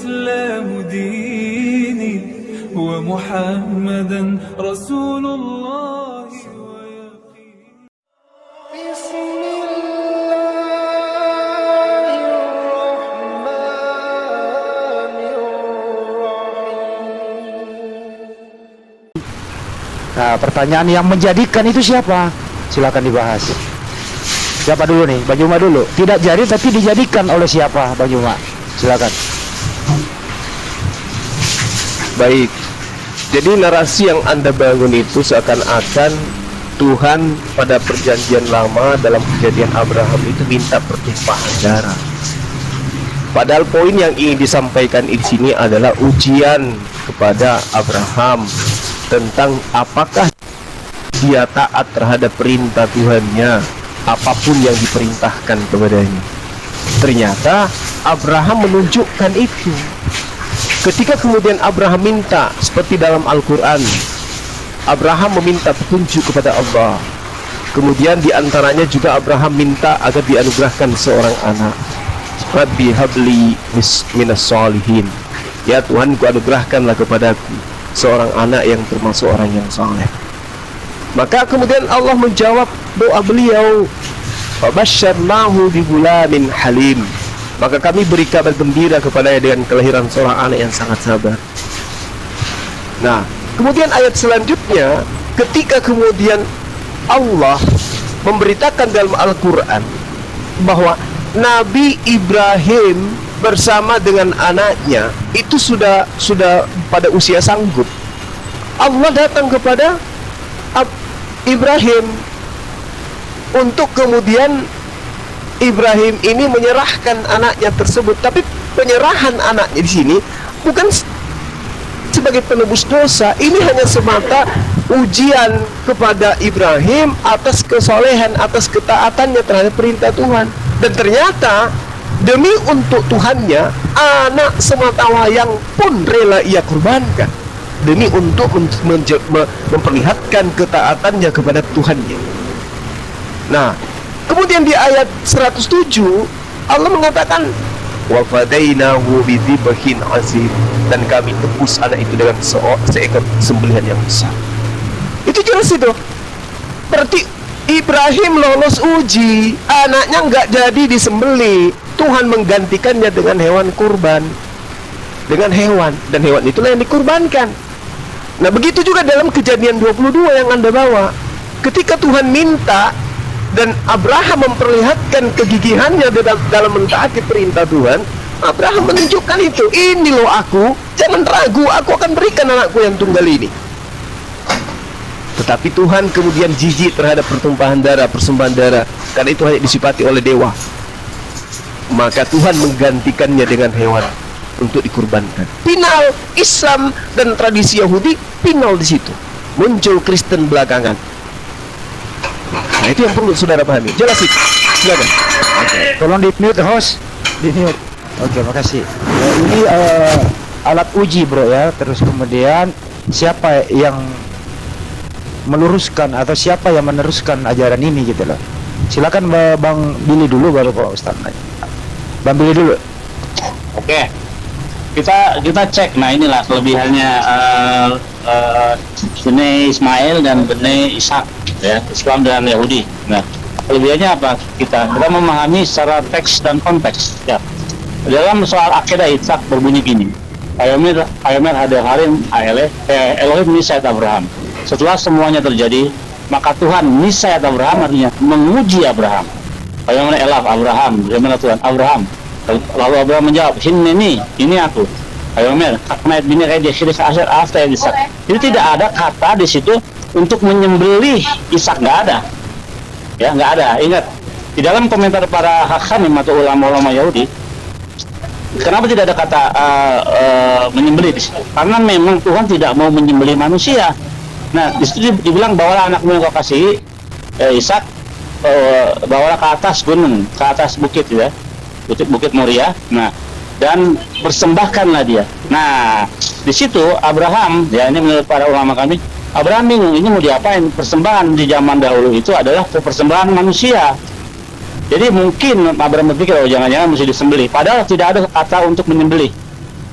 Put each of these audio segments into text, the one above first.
الإسلام ديني ومحمدا رسول الله بسم الله الرحمن الرحيم. Nah, pertanyaan yang menjadikan itu siapa? Silakan dibahas. Siapa dulu nih? Bang Juma dulu. Tidak jadi tapi dijadikan oleh siapa, Bang Juma? Silakan. Baik, jadi narasi yang Anda bangun itu seakan-akan Tuhan pada perjanjian lama dalam kejadian Abraham itu minta pertumpahan darah. Padahal poin yang ingin disampaikan di sini adalah ujian kepada Abraham tentang apakah dia taat terhadap perintah Tuhannya, apapun yang diperintahkan kepadanya. Ternyata Abraham menunjukkan itu. Ketika kemudian Abraham minta, seperti dalam Al-Quran, Abraham meminta petunjuk kepada Allah. Kemudian diantaranya juga Abraham minta agar dianugerahkan seorang anak. Rabbi habli minas sholihin. Ya Tuhan, ku anugerahkanlah kepadaku seorang anak yang termasuk orang yang saleh. Maka kemudian Allah menjawab doa beliau, fabasyarnahu bigulamin halim. Maka kami beri kabar gembira kepadanya dengan kelahiran seorang anak yang sangat sabar. Nah, kemudian ayat selanjutnya, ketika kemudian Allah memberitakan dalam Al-Quran bahwa Nabi Ibrahim bersama dengan anaknya itu sudah pada usia sanggup, Allah datang kepada Ibrahim untuk kemudian Ibrahim ini menyerahkan anaknya tersebut. Tapi penyerahan anaknya di sini bukan sebagai penebus dosa. Ini hanya semata ujian kepada Ibrahim atas kesolehan, atas ketaatannya terhadap perintah Tuhan. Dan ternyata demi untuk Tuhannya, anak sematawayang pun rela ia kurbankan demi untuk memperlihatkan ketaatannya kepada Tuhannya. Nah, kemudian di ayat 107 Allah mengatakan wa fadainahu bidzibhin azim, dan kami tebus anak itu dengan seekor sembelihan yang besar. Itu jelas itu. Berarti Ibrahim lolos uji, anaknya nggak jadi disembeli, Tuhan menggantikannya dengan hewan kurban, dengan hewan, dan hewan itulah yang dikurbankan. Nah, begitu juga dalam Kejadian 22 yang Anda bawa. Ketika Tuhan minta dan Abraham memperlihatkan kegigihannya dalam mentaati perintah Tuhan, Abraham menunjukkan itu. Ini loh aku, jangan ragu, aku akan berikan anakku yang tunggal ini. Tetapi Tuhan kemudian jijik terhadap pertumpahan darah, persembahan darah, karena itu hanya disifati oleh dewa. Maka Tuhan menggantikannya dengan hewan untuk dikurbankan. Final Islam dan tradisi Yahudi final di situ. Muncul Kristen belakangan. Nah, itu yang perlu saudara pahami. Jelas itu. Silakan. Okay. Tolong di-mute host. Di-mute. Oke, makasih. Ini alat uji, bro ya. Terus kemudian siapa yang meluruskan atau siapa yang meneruskan ajaran ini gitu loh. Silakan Bang Billy dulu baru Pak Ustaz. Bang Billy dulu. Oke. Kita cek. Nah, inilah kelebihannya Bene Ismail dan Bene Ishak, ya, Islam dan Yahudi. Nah, kelebihannya apa? Kita memahami secara teks dan konteks, ya. Dalam soal akidah Ishak berbunyi gini, Ayomer hadar harim Elohim nisayat Abraham. Setelah semuanya terjadi, maka Tuhan nisayat Abraham, artinya menguji Abraham. Ayomer elaf Abraham, bagaimana Tuhan Abraham? Lalu Abraham menjawab, ini aku. Ayomer, karena bini kayak dia kiri asal after Ishak. Jadi tidak ada kata di situ untuk menyembelih Ishak, nggak ada. Ya, nggak ada. Ingat, di dalam komentar para hakam atau ulama-ulama Yahudi, kenapa tidak ada kata menyembelih di situ? Karena memang Tuhan tidak mau menyembelih manusia. Nah, di situ dibilang bawalah anakmu yang kau kasihi, Ishak, bawalah ke atas gunung, ke atas bukit, ya, bukit Moria. Nah, dan persembahkanlah dia. Nah, di situ Abraham, ya, ini menurut para ulama kami, Abraham bingung, ini mau diapain? Persembahan di zaman dahulu itu adalah persembahan manusia. Jadi mungkin Abraham berpikir, oh jangan-jangan mesti disembelih. Padahal tidak ada kata untuk menyembelih.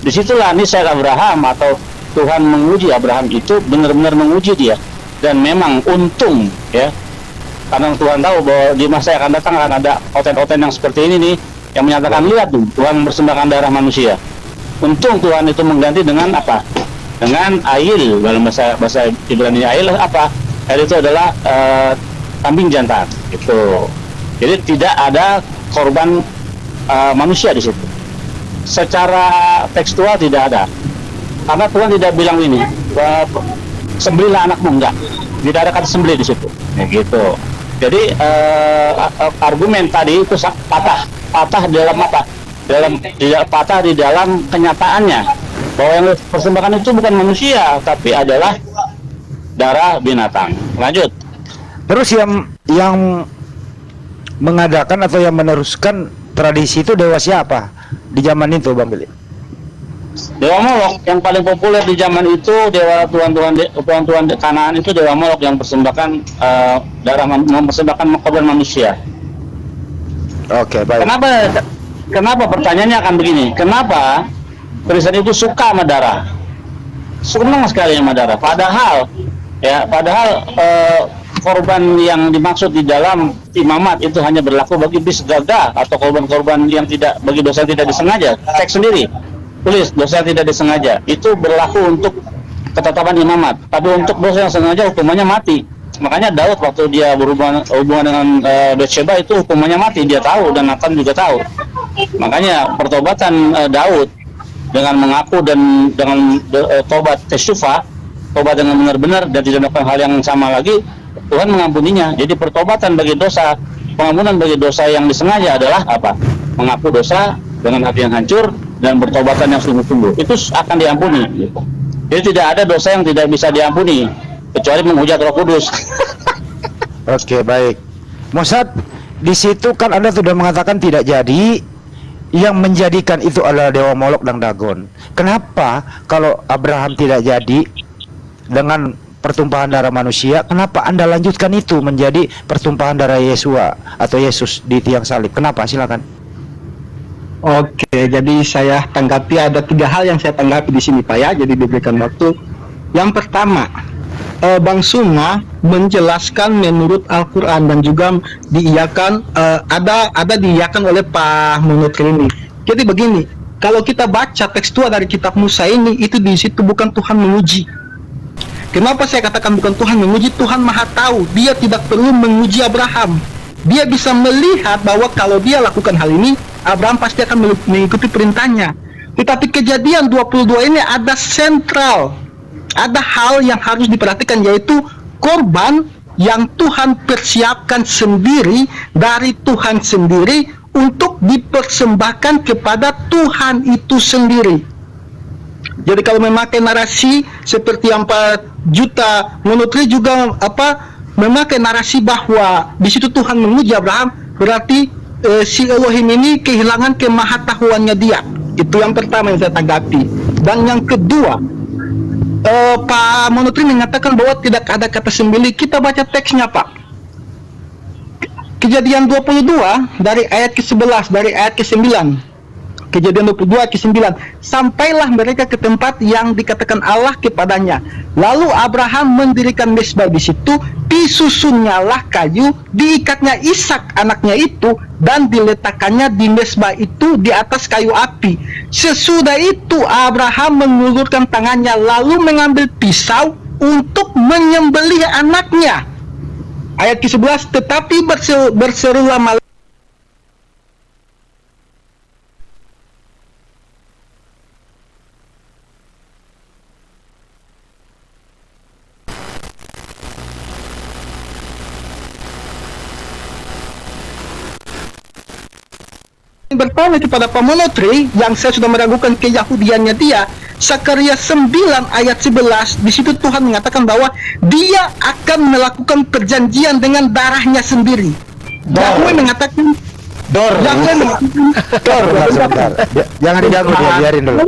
Disitulah nisai Abraham atau Tuhan menguji Abraham itu benar-benar menguji dia, dan memang untung ya, karena Tuhan tahu bahwa di masa yang akan datang akan ada oten-oten yang seperti ini nih yang menyatakan, lihat tuh Tuhan mempersembahkan darah manusia. Untung Tuhan itu mengganti dengan apa? Dengan ail, dalam bahasa Ibrani ail apa? Ail itu adalah kambing jantan gitu. Jadi tidak ada korban manusia di situ. Secara tekstual tidak ada, karena Tuhan tidak bilang ini sembelihlah anakmu, enggak, tidak ada kata sembelih di situ ya, gitu. Jadi argumen tadi itu patah di dalam apa, tidak patah di dalam kenyataannya, bahwa yang persembahkan itu bukan manusia tapi adalah darah binatang. Lanjut. Terus yang mengadakan atau yang meneruskan tradisi itu dewa siapa di zaman itu, Bang Billy? Dewa Molok yang paling populer di zaman itu, dewa tuan-tuan Kanaan itu dewa Molok yang persembahkan mempersembahkan korban manusia. Oke, baik. Kenapa pertanyaannya akan begini? Kenapa Kristen itu suka sama darah? Senang sekali sama darah. Padahal korban yang dimaksud di dalam imamat itu hanya berlaku bagi bisgada atau korban-korban yang tidak, bagi dosa yang tidak disengaja. Cek sendiri, tulis dosa yang tidak disengaja itu berlaku untuk ketetapan imamat, tapi untuk dosa yang sengaja hukumannya mati. Makanya Daud waktu dia berhubungan dengan Bathsheba itu hukumannya mati, dia tahu, dan Nathan juga tahu. Makanya pertobatan Daud dengan mengaku dan dengan tobat tesyufa, tobat dengan benar-benar dan tidak melakukan hal yang sama lagi, Tuhan mengampuninya. Jadi pertobatan bagi dosa, pengampunan bagi dosa yang disengaja adalah apa? Mengaku dosa dengan hati yang hancur dan bertobatan yang sungguh-sungguh, itu akan diampuni gitu. Jadi tidak ada dosa yang tidak bisa diampuni kecuali menghujat Roh Kudus. Oke, baik. Mosad, di situ kan Anda sudah mengatakan tidak jadi, yang menjadikan itu adalah dewa Molok dan Dagon. Kenapa kalau Abraham tidak jadi dengan pertumpahan darah manusia, kenapa Anda lanjutkan itu menjadi pertumpahan darah Yesua atau Yesus di tiang salib? Kenapa? Silakan. Oke, jadi saya tanggapi, ada 3 hal yang saya tanggapi di sini, Pak ya. Jadi diberikan waktu. Yang pertama, Bang Sunga menjelaskan menurut Al-Quran dan juga diiyakan, ada diiyakan oleh Pak Monotri ini. Jadi begini, kalau kita baca tekstual dari kitab Musa ini, itu di situ bukan Tuhan menguji. Kenapa saya katakan bukan Tuhan menguji? Tuhan Maha tahu, dia tidak perlu menguji Abraham. Dia bisa melihat bahwa kalau dia lakukan hal ini, Abraham pasti akan mengikuti perintahnya. Tetapi kejadian 22 ini ada sentral, ada hal yang harus diperhatikan, yaitu korban yang Tuhan persiapkan sendiri dari Tuhan sendiri untuk dipersembahkan kepada Tuhan itu sendiri. Jadi kalau memakai narasi seperti yang Pak Juta Monotri juga memakai narasi bahwa di situ Tuhan menguji Abraham, berarti si Elohim ini kehilangan kemahatauannya dia. Itu yang pertama yang saya tanggapi. Dan yang kedua, Pak Monotri mengatakan bahwa tidak ada kata sembelih. Kita baca teksnya, Pak. Kejadian 22 dari ayat ke-11, dari ayat ke-9. Kejadian 22 ayat ke-9. Sampailah mereka ke tempat yang dikatakan Allah kepadanya. Lalu Abraham mendirikan mezbah di situ, disusunnyalah kayu, diikatnya Ishak anaknya itu, dan diletakkannya di mezbah itu di atas kayu api. Sesudah itu Abraham mengulurkan tangannya lalu mengambil pisau untuk menyembelih anaknya. Ayat ke-11, tetapi berserulah malaikat bertanya kepada Pak Monotri, yang saya sudah meragukan keyahudiannya dia. Sakaria 9 ayat 11, di situ Tuhan mengatakan bahwa dia akan melakukan perjanjian dengan darahnya sendiri. Yahweh mengatakan Sebentar. Jangan diganggu dia, biarin dulu.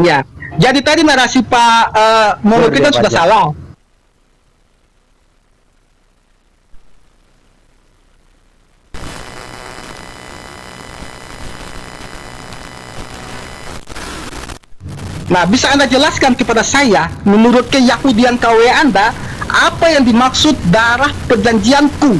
Ya. Jadi tadi narasi Pak Monotri kan sudah salah. Nah, bisa Anda jelaskan kepada saya, menurut keyahudian KW Anda, apa yang dimaksud darah perjanjianku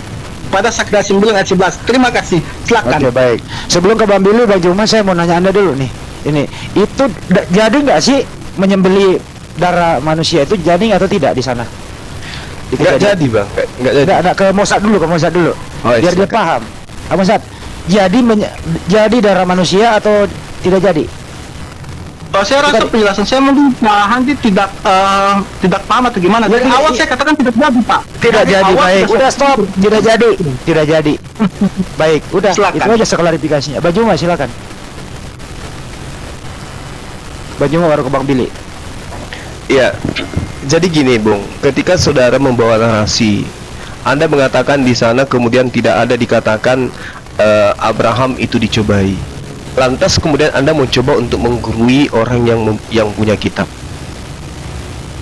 pada Sakda 9 ayat 11? Terima kasih. Silakan. Oke, baik. Sebelum ke Bang Billy, Bang Juma, saya mau nanya Anda dulu nih. Ini, itu jadi nggak sih menyembeli darah manusia itu jadi atau tidak di sana? Nggak jadi bang, nggak jadi. Nggak, ke Mossad dulu, Oh, biar dia silakan. paham. Mossad, jadi darah manusia atau tidak jadi? Saya rasa penjelasan saya mungkin Pak Handi tidak paham atau gimana. Dari Jadi, awal saya katakan tidak jadi, Pak. Tidak Dari jadi, awal baik. sudah Udah saya- stop, tidak jadi. Baik, udah. Silakan. Itu aja seklarifikasinya. Bang Juma, silakan. Bang Juma baru ke Bang Billy. Ya, jadi gini Bung, ketika saudara membawa narasi, Anda mengatakan di sana kemudian tidak ada dikatakan Abraham itu dicobai. Lantas kemudian Anda mencoba untuk menggurui orang yang punya kitab.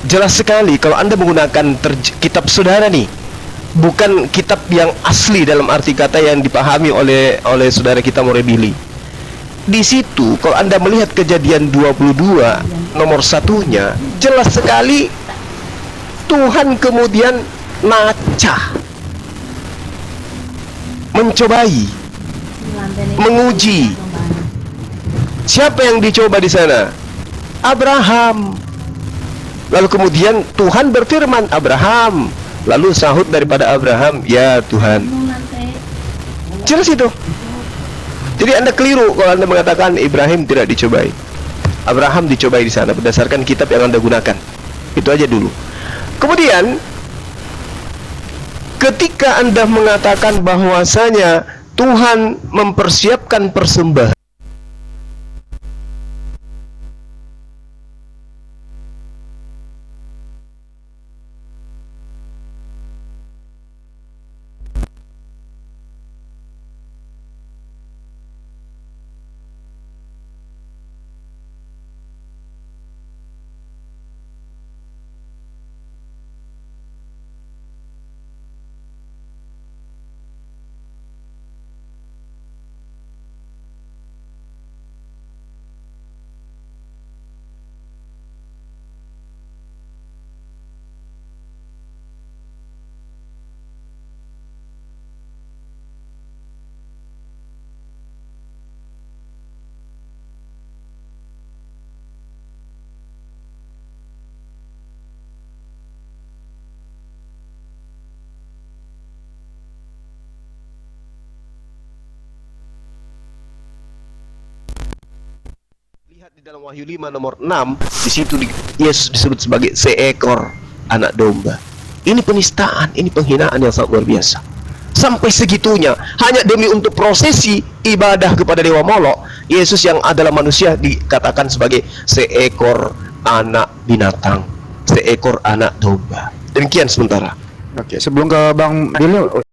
Jelas sekali kalau Anda menggunakan kitab saudara nih, bukan kitab yang asli dalam arti kata yang dipahami oleh saudara kita Morebili. Di situ kalau Anda melihat Kejadian 22 nomor 1-nya, jelas sekali Tuhan kemudian nacah, mencobai, menguji. Siapa yang dicoba di sana? Abraham. Lalu kemudian Tuhan berfirman, Abraham. Lalu sahut daripada Abraham, ya Tuhan. Jelas itu. Jadi Anda keliru kalau Anda mengatakan Ibrahim tidak dicobai. Abraham dicobai di sana berdasarkan kitab yang Anda gunakan. Itu aja dulu. Kemudian ketika Anda mengatakan bahwasanya Tuhan mempersiapkan persembahan, lihat di dalam Wahyu 5 nomor 6, di situ Yesus disebut sebagai seekor anak domba. Ini penistaan, ini penghinaan yang sangat luar biasa. Sampai segitunya, hanya demi untuk prosesi ibadah kepada dewa Molok, Yesus yang adalah manusia dikatakan sebagai seekor anak binatang, seekor anak domba. Demikian sementara. Oke, sebelum ke Bang Billy,